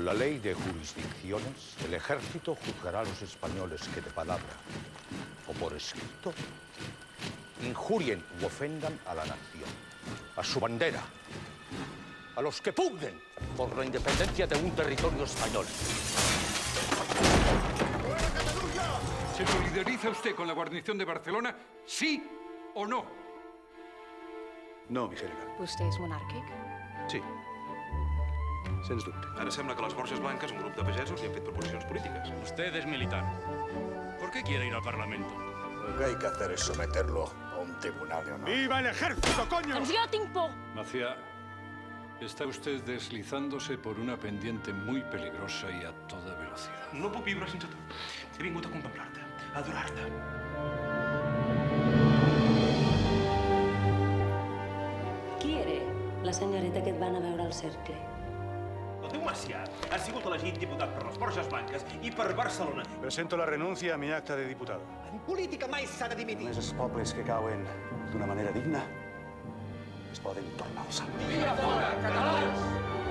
la ley de jurisdicciones, el ejército juzgará a los españoles que de palabra o por escrito injurien u ofendan a la nación, a su bandera, a los que pugnen por la independencia de un territorio español. ¿Se solidariza usted con la guarnición de Barcelona, sí o no? No, mi general. Vostè és monàrquic? Sí. Sens dubte. Ara sembla que les Borges Blanques, un grup de pagesos, li han fet proposicions polítiques. Usted es militar. ¿Por qué quiere ir al Parlamento? Lo que hay que hacer es someterlo a un tribunal de honor. ¡Viva el ejército, coño! Doncs jo tinc por! Macià, está usted deslizándose por una pendiente muy peligrosa y a toda velocidad. No puc viure sense tu. He vingut a contemplar-te, a adorar-te. Qui era la senyoreta que et van a veure al cercle? El teu Macià ha sigut elegit diputat per les Borges Blanques i per Barcelona. Presento la renuncia a mi acta de diputado. En política mai s'ha de dimitir. Només els pobles que cauen d'una manera digna es poden tornar a alçar. ¡Viva fora, catalans!